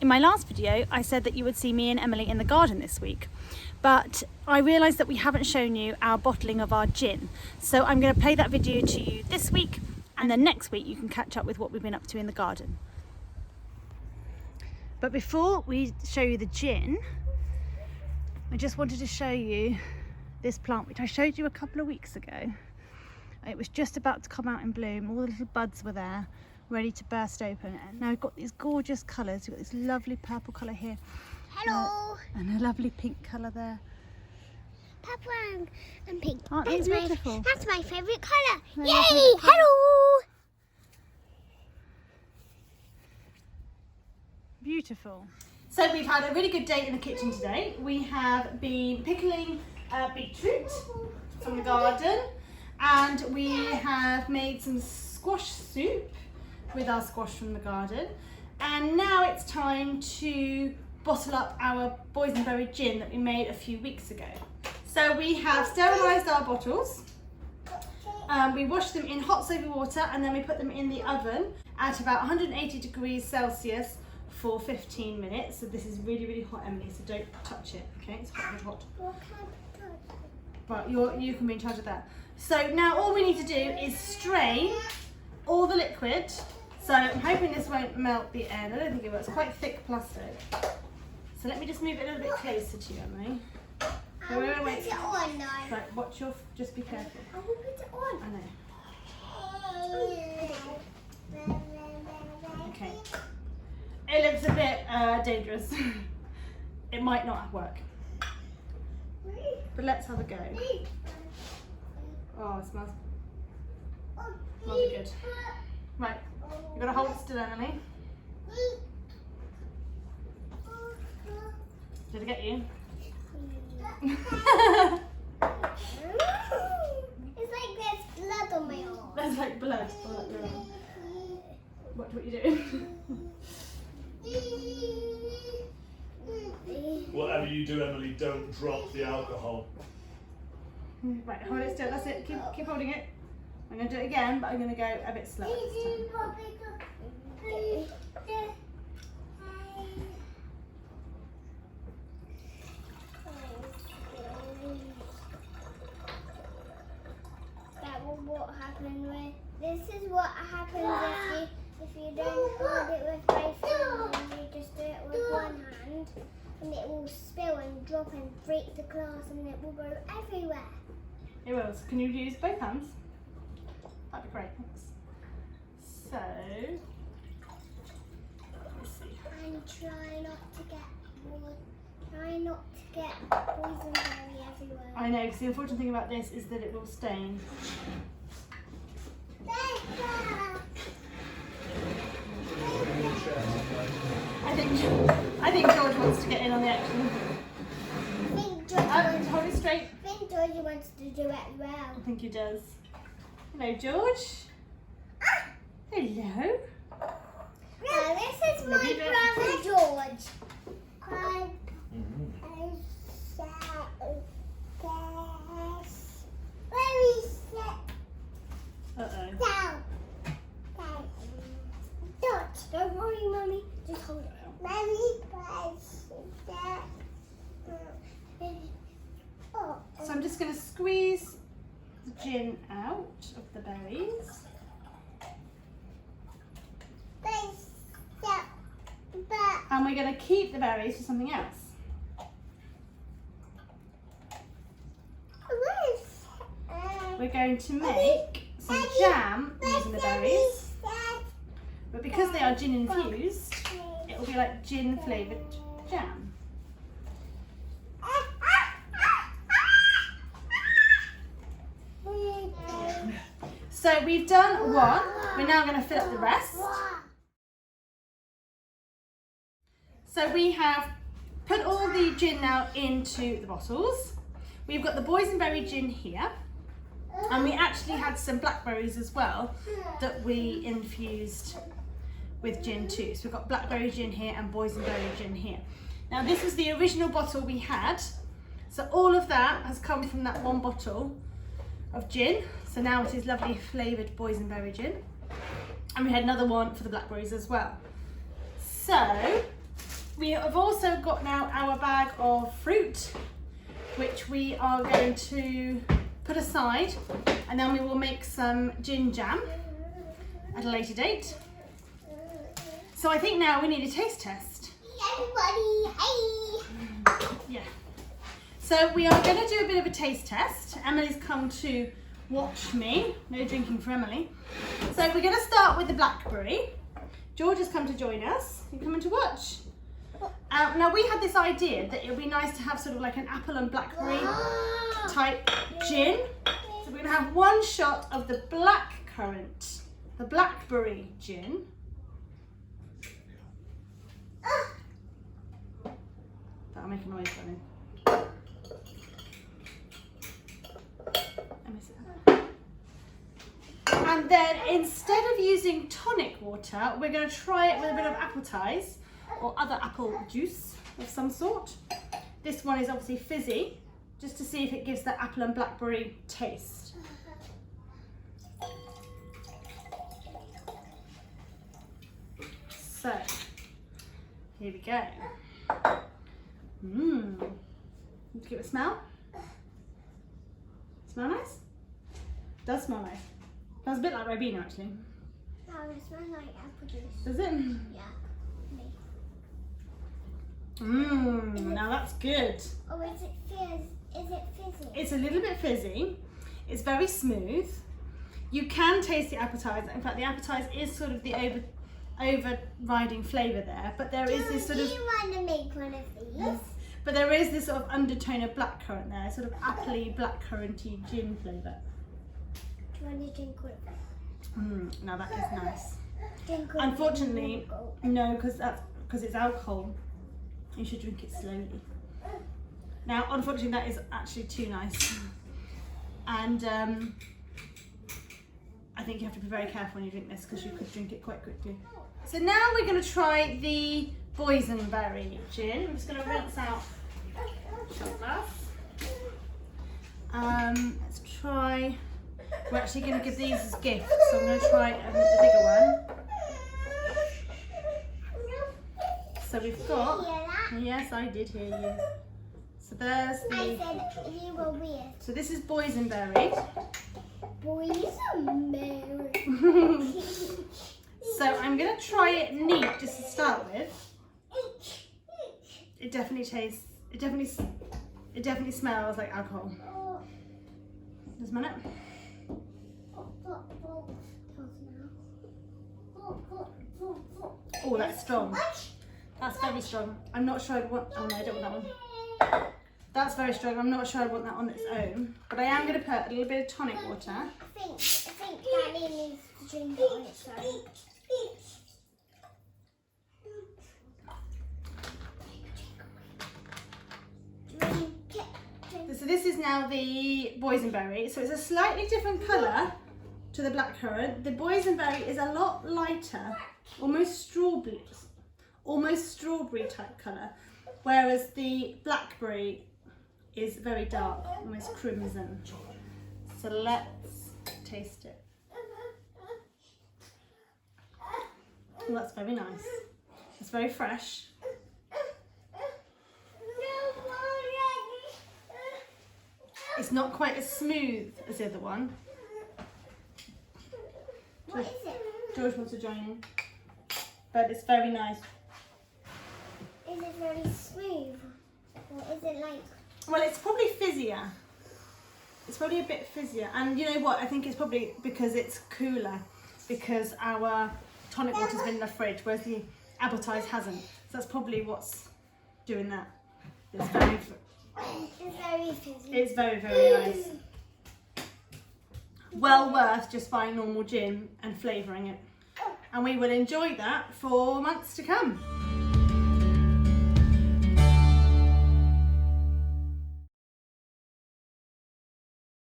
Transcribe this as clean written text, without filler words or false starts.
my last video, I said that you would see me and Emily in the garden this week, but I realised that we haven't shown you our bottling of our gin. So I'm going to play that video to you this week, and then next week you can catch up with what we've been up to in the garden. But before we show you the gin, I just wanted to show you this plant, which I showed you a couple of weeks ago. It was just about to come out in bloom. All the little buds were there, ready to burst open. And now we've got these gorgeous colours. We've got this lovely purple colour here. Hello! And a lovely pink colour there. Purple and pink. Aren't they beautiful? That's my favourite colour. They're Yay! your favourite colour. Hello! Beautiful. So we've had a really good day in the kitchen today. We have been pickling beetroot from the garden, and we have made some squash soup with our squash from the garden, and now it's time to bottle up our boysenberry gin that we made a few weeks ago. So we have sterilised our bottles, we washed them in hot soapy water, and then we put them in the oven at about 180 degrees Celsius for 15 minutes. So this is really, really hot, Emily, so don't touch it, okay? It's hot, hot. But you can be in charge of that. So now all we need to do is strain all the liquid. So I'm hoping this won't melt the end. I don't think it will. It's quite thick plastic. So let me just move it a little bit closer to you, Emily. Wait. Put it on now. Right, watch your, just be careful. I will put it on. I know. Okay. It looks a bit dangerous. It might not work. But let's have a go. Oh, it smells good. Right, you've got to hold it still, Emily. Did I get you? It's like there's blood on my arm. There's like blood. What you doing? Whatever you do, Emily, don't drop the alcohol. Right, hold it still. That's it. Keep holding it. I'm going to do it again, but I'm going to go a bit slower this time. What happened with this is what happens if you don't hold it with both hands and you just do it with one hand, and it will spill and drop and break the glass and it will go everywhere. It will. So can you use both hands? That'd be great. Thanks. So let's see. And try not to get boysenberry everywhere. I know, because the unfortunate thing about this is that it will stain. I think George wants to get in on the action. Hold it straight. I think George wants to do it as well. I think he does. Hello, George. Hello. This is my brother George. Uh-oh. Don't worry, Mummy. Just hold it. So I'm just going to squeeze the gin out of the berries. And we're going to keep the berries for something else. We're going to make some jam using the berries. But because they are gin infused, it will be like gin flavoured jam. So we've done one, we're now going to fill up the rest. So we have put all the gin now into the bottles. We've got the boysenberry gin here, and we actually had some blackberries as well that we infused with gin too. So we've got blackberry gin here and boysenberry gin here. Now this was the original bottle we had, so all of that has come from that one bottle of gin. So now it is lovely flavoured boysenberry gin, and we had another one for the blackberries as well. So We have also got now our bag of fruit, which we are going to put aside, and then we will make some gin jam at a later date. So I think now we need a taste test. Everybody, hey! Yeah. So we are going to do a bit of a taste test. Emily's come to watch me. No drinking for Emily. So we're going to start with the blackberry. George has come to join us. You're coming to watch. Now we had this idea that it would be nice to have sort of like an apple and blackberry type gin. So we're going to have one shot of the blackcurrant, the blackberry gin. That'll make a noise, darling. And then instead of using tonic water, we're going to try it with a bit of apple ties or other apple juice of some sort. This one is obviously fizzy, just to see if it gives that apple and blackberry taste. So, here we go. Give it a smell. Smell nice? Does smell nice. Smells a bit like Ribena actually. No, it smells like apple juice. Does it? Yeah. Now that's good. Oh, is it fizzy? It's a little bit fizzy. It's very smooth. You can taste the appetizer. In fact, the appetizer is sort of the overriding flavour there, but there is this sort of. Do you want to make one of these? But there is this sort of undertone of blackcurrant there, sort of appley, blackcurranty gin flavour. Do you want to drink all of it? Now that is nice. Drink all of it. Unfortunately, no, because it's alcohol. You should drink it slowly. Now, unfortunately, that is actually too nice. And I think you have to be very careful when you drink this because you could drink it quite quickly. So now we're going to try the boysenberry gin. I'm just going to rinse out shot glass. Let's try. We're actually going to give these as gifts, so I'm going to try a bigger one. So we've got. Yes, I did hear you. So there's the. I said you were weird. So this is boysenberry. Boysenberry. So I'm going to try it neat just to start with. It definitely tastes. It definitely smells like alcohol. Just a minute. Oh, that's strong. That's very strong. I'm not sure I'd want. Oh no, I don't want that one. That's very strong. I'm not sure I want that on its own. But I am going to put a little bit of tonic water. I think Daddy needs to drink it on its own. So this is now the boysenberry. So it's a slightly different colour to the blackcurrant. The boysenberry is a lot lighter, almost strawberry type colour, whereas the blackberry is very dark, almost crimson. So let's taste it. Well, that's very nice. It's very fresh. It's not quite as smooth as the other one. What is it? George wants to join in. But it's very nice. Is it very smooth? Or is it like... Well, it's probably fizzier. It's probably a bit fizzier. And you know what? I think it's probably because it's cooler. Because our tonic water's been in the fridge, whereas the apple ties hasn't. So that's probably what's doing that. It's very fizzy. It's very, very nice. Well worth just buying normal gin and flavouring it. And we will enjoy that for months to come.